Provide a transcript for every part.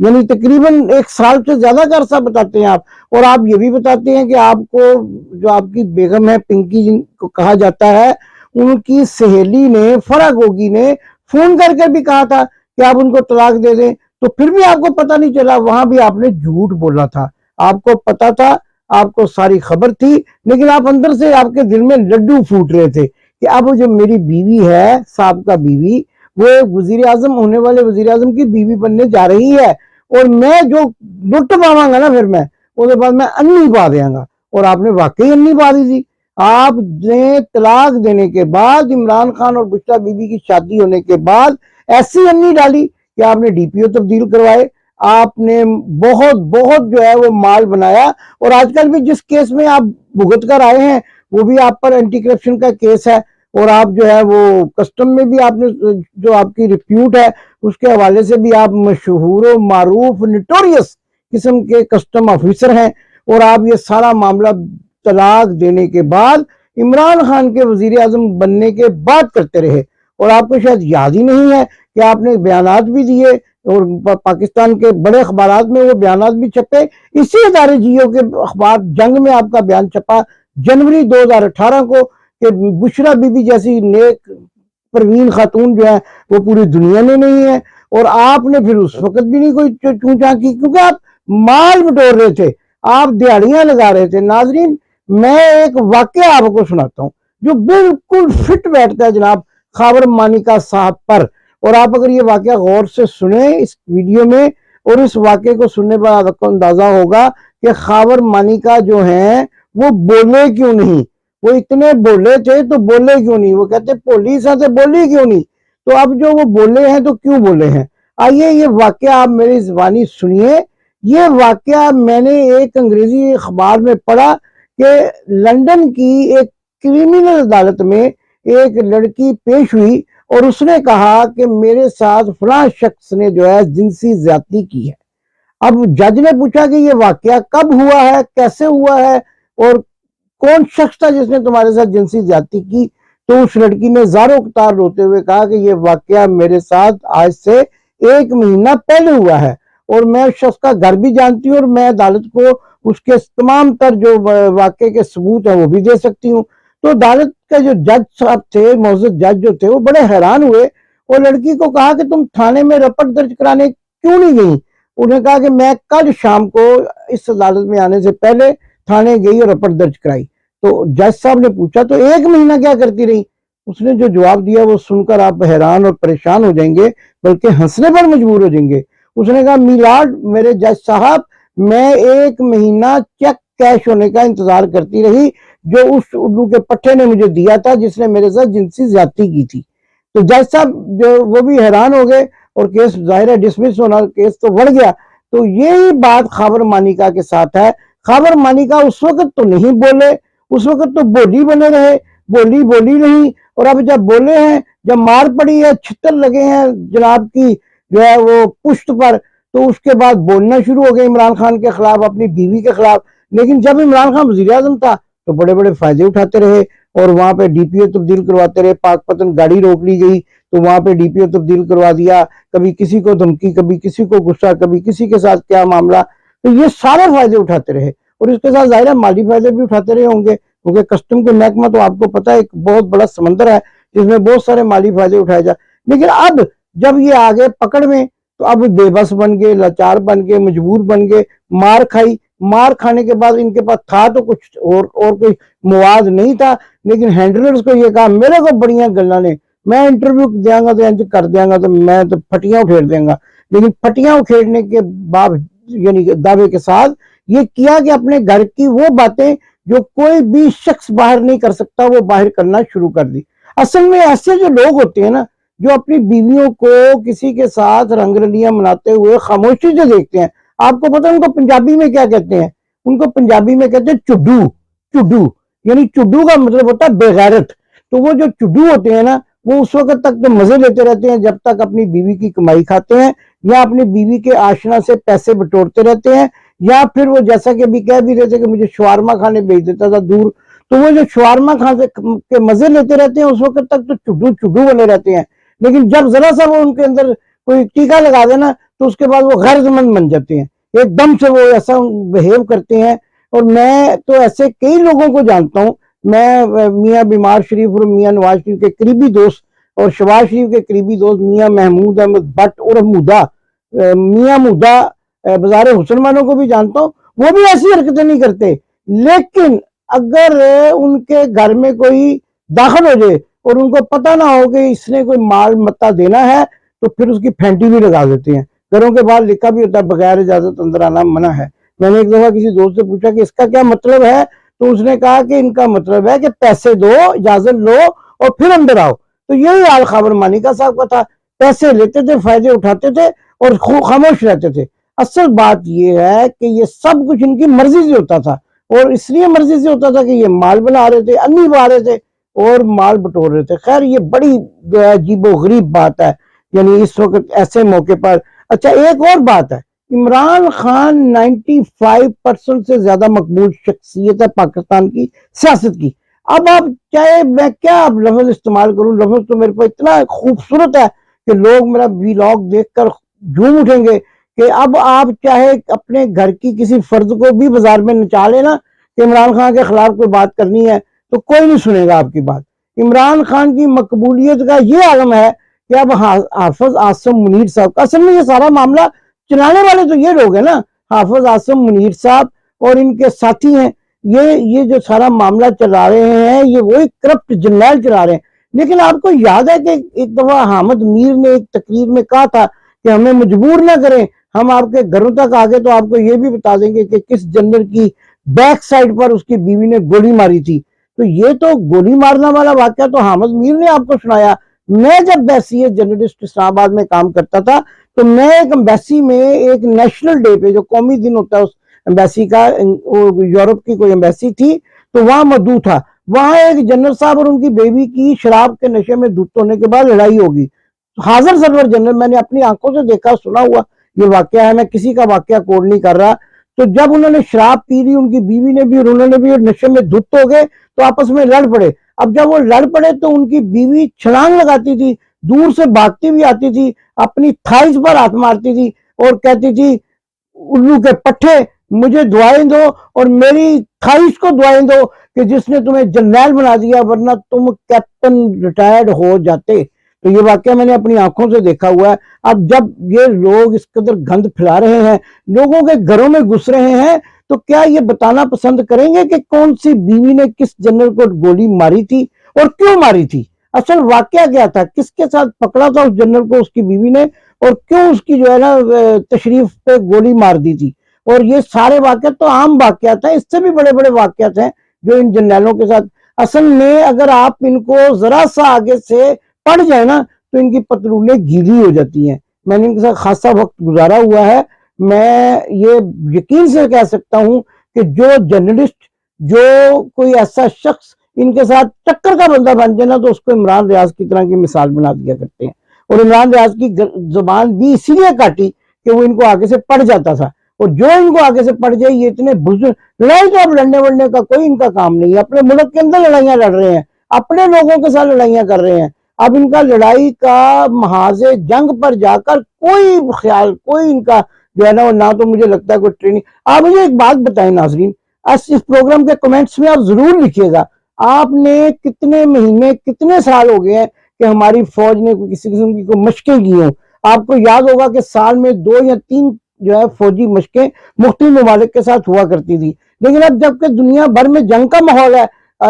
یعنی تقریباً 1 سال سے زیادہ کا عرصہ بتاتے ہیں آپ. اور آپ یہ بھی بتاتے ہیں کہ آپ کو جو آپ کی بیگم ہے پنکی جن کو کہا جاتا ہے, ان کی سہیلی نے فرح گوگی نے فون کر کے بھی کہا تھا کہ آپ ان کو طلاق دے دیں, تو پھر بھی آپ کو پتہ نہیں چلا. وہاں بھی آپ نے جھوٹ بولا تھا, آپ کو پتا تھا, آپ کو ساری خبر تھی, لیکن آپ اندر سے آپ کے دل میں لڈو پھوٹ رہے تھے کہ اب جو میری بیوی ہے, سابقہ بیوی, وہ وزیر اعظم ہونے والے وزیر اعظم کی بیوی بننے جا رہی ہے, اور میں جو لٹ پاواں گا نا پھر میں اس کے بعد میں انی پا دیاں گا. اور آپ نے واقعی انی پا دی تھی. آپ نے طلاق دینے کے بعد عمران خان اور بشریٰ بی بی کی شادی ہونے کے بعد ایسی انی ڈالی کہ آپ نے ڈی پی او تبدیل کروائے, آپ نے بہت بہت جو ہے وہ مال بنایا. اور آج کل بھی جس کیس میں آپ بھگت کر آئے ہیں وہ بھی آپ پر اینٹی کرپشن کا کیس ہے, اور آپ جو ہے وہ کسٹم میں بھی آپ نے جو آپ کی ریپیوٹ ہے اس کے حوالے سے بھی آپ مشہور و معروف نٹوریس قسم کے کسٹم آفیسر ہیں. اور آپ یہ سارا معاملہ طلاق دینے کے بعد عمران خان کے وزیر اعظم بننے کے بعد کرتے رہے, اور آپ کو شاید یاد ہی نہیں ہے کہ آپ نے بیانات بھی دیے, اور پاکستان کے بڑے اخبارات میں وہ بیانات بھی چھپے. اسی ادارے جیو کے اخبار جنگ میں آپ کا بیان چھپا جنوری 2018 کو کہ بشریٰ بی بی جیسی نیک پروین خاتون جو ہے وہ پوری دنیا میں نہیں ہے. اور آپ نے پھر اس وقت بھی نہیں کوئی چوں چاں کی, کیونکہ آپ مال بٹور رہے تھے, آپ دیہڑیاں لگا رہے تھے. ناظرین, میں ایک واقعہ آپ کو سناتا ہوں جو بالکل فٹ بیٹھتا ہے جناب خاور مانیکا صاحب پر. اور آپ اگر یہ واقعہ غور سے سنیں اس ویڈیو میں, اور اس واقعے کو سننے پر آپ کو اندازہ ہوگا کہ خاور مانیکا جو ہیں وہ بولے کیوں نہیں. وہ اتنے بولے تھے تو بولے کیوں نہیں, وہ کہتے پولیس سے بولی کیوں نہیں, تو اب جو وہ بولے ہیں تو کیوں بولے ہیں. آئیے یہ واقعہ آپ میری زبانی سنیے. یہ واقعہ میں نے ایک انگریزی اخبار میں پڑھا کہ لندن کی ایک کرمنل عدالت میں ایک لڑکی پیش ہوئی اور اس نے کہا کہ میرے ساتھ فلاں شخص نے جو ہے جنسی زیادتی کی ہے. اب جج نے پوچھا کہ یہ واقعہ کب ہوا ہے, کیسے ہوا ہے, اور کون شخص تھا جس نے تمہارے ساتھ جنسی زیادتی کی. تو اس لڑکی نے زاروں کتار روتے ہوئے کہا کہ یہ واقعہ میرے ساتھ آج سے 1 مہینہ پہلے ہوا ہے, اور میں اس شخص کا گھر بھی جانتی ہوں, اور میں عدالت کو اس کے تمام تر جو واقعے کے ثبوت ہیں وہ بھی دے سکتی ہوں. تو عدالت کے جو جج صاحب تھے, معزز جج جو تھے, وہ بڑے حیران ہوئے, اور لڑکی کو کہا کہ تم تھانے میں رپٹ درج کرانے کیوں نہیں گئی. انہوں نے کہا کہ میں کل شام کو اس عدالت میں آنے سے پہلے تھانے گئی اور رپٹ درج کرائی. تو جج صاحب نے پوچھا تو 1 مہینہ کیا کرتی رہی. اس نے جو جواب دیا وہ سن کر آپ حیران اور پریشان ہو جائیں گے, بلکہ ہنسنے پر مجبور ہو جائیں گے. اس نے کہا میلارڈ میرے جج صاحب, میں 1 مہینہ چیک کیش ہونے کا انتظار کرتی رہی جو اس اردو کے پٹھے نے مجھے دیا تھا جس نے میرے ساتھ جنسی زیادتی کی تھی. تو جج صاحب جو وہ بھی حیران ہو گئے, اور کیس ظاہر ہے ڈسمس ہونا, کیس تو بڑھ گیا. تو یہی بات خاور مانیکا کے ساتھ ہے. خاور مانیکا اس وقت تو نہیں بولے, اس وقت تو بولی بنے رہے, بولی نہیں, اور اب جب بولے ہیں, جب مار پڑی ہے, چھتر لگے ہیں جناب کی جو ہے وہ پشت پر, تو اس کے بعد بولنا شروع ہو گئے عمران خان کے خلاف, اپنی بیوی کے خلاف. لیکن جب عمران خان وزیر اعظم تھا تو بڑے بڑے فائدے اٹھاتے رہے, اور وہاں پہ ڈی پی او تبدیل کرواتے رہے. پاک پتن گاڑی روک لی گئی تو وہاں پہ ڈی پی او تبدیل کروا دیا, کبھی کسی کو دھمکی, کبھی کسی کو غصہ, کبھی کسی کے ساتھ کیا معاملہ. تو یہ سارے فائدے اٹھاتے رہے, اور اس کے ساتھ ظاہر ہے مالی فائدے بھی اٹھاتے رہے ہوں گے, کیونکہ کسٹم کے محکمہ تو آپ کو پتا ہے ایک بہت بڑا سمندر ہے جس میں بہت سارے مالی فائدے اٹھائے جائے. لیکن اب جب یہ آگے پکڑ میں, تو اب بے بس بن گئے, لاچار بن گئے, مجبور بن گئے. مار کھائی, مار کھانے کے بعد ان کے پاس تھا تو کچھ اور کوئی مواد نہیں تھا, لیکن ہینڈلرز کو یہ کہا میرے کو بڑیاں گلاں نے, میں انٹرویو دیاں گا تو انج کر دیاں گا, تو میں تو پھٹیاں اکھیڑ دیاں گا. لیکن پھٹیاں اکھیڑنے کے بعد یعنی دعوے کے ساتھ یہ کیا کہ اپنے گھر کی وہ باتیں جو کوئی بھی شخص باہر نہیں کر سکتا وہ باہر کرنا شروع کر دی. اصل میں ایسے جو لوگ ہوتے ہیں نا, جو اپنی بیویوں کو کسی کے ساتھ رنگ رلیاں مناتے ہوئے خاموشی سے دیکھتے ہیں, آپ کو پتہ ان کو پنجابی میں کیا کہتے ہیں؟ ان کو پنجابی میں کہتے ہیں چڈو. چڈو یعنی چڈو کا مطلب ہوتا ہے بے غیرت. تو وہ جو چڈو ہوتے ہیں نا, وہ اس وقت تک تو مزے لیتے رہتے ہیں جب تک اپنی بیوی کی کمائی کھاتے ہیں, یا اپنی بیوی کے آشنا سے پیسے بٹورتے رہتے ہیں, یا پھر وہ جیسا کہ ابھی کہہ بھی رہے تھے کہ مجھے شوارما کھانے بھیج دیتا تھا دور, تو وہ جو شوارما کھانے کے مزے لیتے رہتے ہیں اس وقت تک تو چڈو بنے رہتے ہیں. لیکن جب ذرا سا وہ ان کے اندر کوئی ٹیکا لگا دینا تو اس کے بعد وہ غیر مند بن جاتے ہیں، ایک دم سے وہ ایسا بہیو کرتے ہیں. اور میں تو ایسے کئی لوگوں کو جانتا ہوں. میں میاں بیمار شریف اور میاں نواز شریف کے قریبی دوست اور شہباز شریف کے قریبی دوست میاں محمود احمد بٹ اور مودا میاں مودا بازار حسن والوں کو بھی جانتا ہوں. وہ بھی ایسی حرکتیں نہیں کرتے، لیکن اگر ان کے گھر میں کوئی داخل ہو جائے اور ان کو پتہ نہ ہو کہ اس نے کوئی مال متا دینا ہے تو پھر اس کی پھینٹی بھی لگا دیتے ہیں. گھروں کے باہر لکھا بھی ہوتا ہے بغیر اجازت اندر آنا منع ہے. میں نے ایک دفعہ کسی دوست سے پوچھا کہ اس کا کیا مطلب ہے، تو اس نے کہا کہ ان کا مطلب ہے کہ پیسے دو، اجازت لو اور پھر اندر آؤ. تو یہی حال خاور مانیکا صاحب کا تھا، پیسے لیتے تھے، فائدے اٹھاتے تھے اور خاموش رہتے تھے. اصل بات یہ ہے کہ یہ سب کچھ ان کی مرضی سے ہوتا تھا، اور اس لیے مرضی سے ہوتا تھا کہ یہ مال بنا رہے تھے، انی بنا رہے تھے اور مال بٹور رہے تھے. خیر یہ بڑی عجیب و غریب بات ہے یعنی اس وقت ایسے موقع پر. اچھا ایک اور بات ہے، عمران خان 95% سے زیادہ مقبول شخصیت ہے پاکستان کی سیاست کی. اب آپ چاہے میں کیا اب لفظ استعمال کروں، لفظ تو میرے پاس اتنا خوبصورت ہے کہ لوگ میرا ویلاگ دیکھ کر جھوم اٹھیں گے کہ اب آپ چاہے اپنے گھر کی کسی فرد کو بھی بازار میں نچا لینا کہ عمران خان کے خلاف کوئی بات کرنی ہے تو کوئی نہیں سنے گا آپ کی بات. عمران خان کی مقبولیت کا یہ عالم ہے کہ اب حافظ عاصم منیر صاحب کا، اصل میں یہ سارا معاملہ چلانے والے تو یہ لوگ ہیں نا، حافظ عاصم منیر صاحب اور ان کے ساتھی ہیں. یہ جو سارا معاملہ چلا رہے ہیں یہ وہی کرپٹ جنرل چلا رہے ہیں. لیکن آپ کو یاد ہے کہ ایک دفعہ حامد میر نے ایک تقریر میں کہا تھا کہ ہمیں مجبور نہ کریں، ہم آپ کے گھروں تک آگے تو آپ کو یہ بھی بتا دیں گے کہ کس جنرل کی بیک سائڈ پر اس کی بیوی نے گولی ماری تھی. تو یہ تو گولی مارنا والا واقعہ تو حامد میر نے آپ کو سنایا. میں جب بیسیت جرنلسٹ اسلام آباد میں کام کرتا تھا تو میں ایک امبیسی میں ایک نیشنل ڈے پہ جو قومی دن ہوتا ہے اس امبیسی کا، یورپ کی کوئی امبیسی تھی تو وہاں مدعو تھا. وہاں ایک جنرل صاحب اور ان کی بیوی کی شراب کے نشے میں دھت ہونے کے بعد لڑائی ہوگی. حاضر سرور جنرل، میں نے اپنی آنکھوں سے دیکھا سنا ہوا یہ واقعہ ہے، میں کسی کا واقعہ کوڈ نہیں کر رہا. تو جب انہوں نے شراب پی لی ان کی بیوی نے بھی اور انہوں نے بھی اور نشے میں دھت ہو گئے تو آپس میں لڑ پڑے. اب جب وہ لڑ پڑے تو ان کی بیوی چھلانگ لگاتی تھی، دور سے بھاگتی بھی آتی تھی، اپنی تھائز پر ہاتھ مارتی تھی اور کہتی تھی الو کے پٹھے مجھے دعائیں دو اور میری تھائز کو دعائیں دو کہ جس نے تمہیں جنرل بنا دیا ورنہ تم کیپٹن ریٹائرڈ ہو جاتے. تو یہ واقعہ میں نے اپنی آنکھوں سے دیکھا ہوا ہے. اب جب یہ لوگ اس قدر گند پھیلا رہے ہیں، لوگوں کے گھروں میں گھس رہے ہیں، تو کیا یہ بتانا پسند کریں گے کہ کون سی بیوی نے کس جنرل کو گولی ماری تھی اور کیوں ماری تھی؟ اصل واقعہ کیا تھا؟ کس کے ساتھ پکڑا تھا اس جنرل کو اس کی بیوی نے اور کیوں اس کی جو ہے نا تشریف پہ گولی مار دی تھی؟ اور یہ سارے واقعات تو عام واقعات ہیں، اس سے بھی بڑے بڑے واقعات ہیں جو ان جنرلوں کے ساتھ. اصل میں اگر آپ ان کو ذرا سا آگے سے پڑ جائے نا تو ان کی پتلونیں گیلی ہو جاتی ہیں. میں نے ان کے ساتھ خاصا وقت گزارا ہوا ہے. میں یہ یقین سے کہہ سکتا ہوں کہ جو جرنلسٹ، جو کوئی ایسا شخص ان کے ساتھ ٹکر کا بندہ بن جائے نا تو اس کو عمران ریاض کی طرح کی مثال بنا دیا کرتے ہیں. اور عمران ریاض کی زبان بھی اسی لیے کاٹی کہ وہ ان کو آگے سے پڑ جاتا تھا. اور جو ان کو آگے سے پڑ جائے یہ اتنے بزرگ لڑائی تو اب لڑنے وڑنے کا کوئی ان کا کام نہیں ہے. اپنے ملک کے اندر لڑائیاں لڑ رہے ہیں، اپنے لوگوں کے ساتھ لڑائیاں کر رہے ہیں. اب ان کا لڑائی کا محاذ جنگ پر جا کر کوئی خیال، کوئی ان کا جو ہے نا، نہ تو مجھے لگتا ہے کوئی ٹریننگ. آپ مجھے ایک بات بتائیں ناظرین، اس پروگرام کے کمنٹس میں آپ ضرور لکھیے گا آپ نے کتنے مہینے کتنے سال ہو گئے ہیں کہ ہماری فوج نے کسی قسم کی کوئی مشقیں کی ہوں. آپ کو یاد ہوگا کہ سال میں 2 یا 3 جو ہے فوجی مشقیں مختلف ممالک کے ساتھ ہوا کرتی تھی. لیکن اب جب کہ دنیا بھر میں جنگ کا ماحول ہے،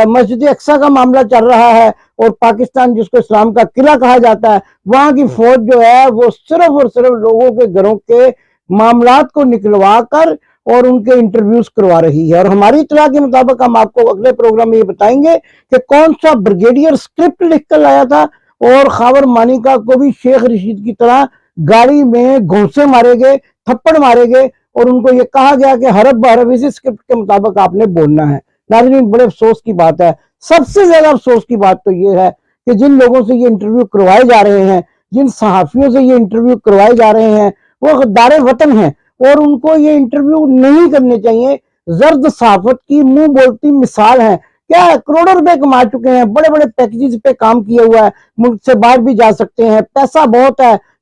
مسجد اقصیٰ کا معاملہ چل رہا ہے اور پاکستان جس کو اسلام کا قلعہ کہا جاتا ہے، وہاں کی فوج جو ہے وہ صرف اور صرف لوگوں کے گھروں کے معاملات کو نکلوا کر اور ان کے انٹرویوز کروا رہی ہے. اور ہماری اطلاع کے مطابق ہم آپ کو اگلے پروگرام میں یہ بتائیں گے کہ کون سا بریگیڈیئر اسکرپٹ لکھ کر لایا تھا اور خاور مانیکا کو بھی شیخ رشید کی طرح گاڑی میں گھونسے مارے گئے، تھپڑ مارے گئے اور ان کو یہ کہا گیا کہ حرف بحرف اسی اسکرپٹ کے مطابق آپ نے بولنا ہے. ناظرین بڑے افسوس کی بات ہے، سب سے زیادہ افسوس کی بات تو یہ ہے کہ جن لوگوں سے یہ انٹرویو کروائے جا رہے ہیں، جن صحافیوں سے یہ انٹرویو کروائے جا رہے ہیں، وہ غدار وطن ہیں اور ان کو یہ انٹرویو نہیں کرنے چاہیے. زرد صحافت کی منہ بولتی مثال ہے. کیا ہے، کروڑوں روپے کما چکے ہیں، بڑے بڑے پیکیجز پہ کام کیا ہوا ہے، ملک سے باہر بھی جا سکتے ہیں، پیسہ بہت ہے،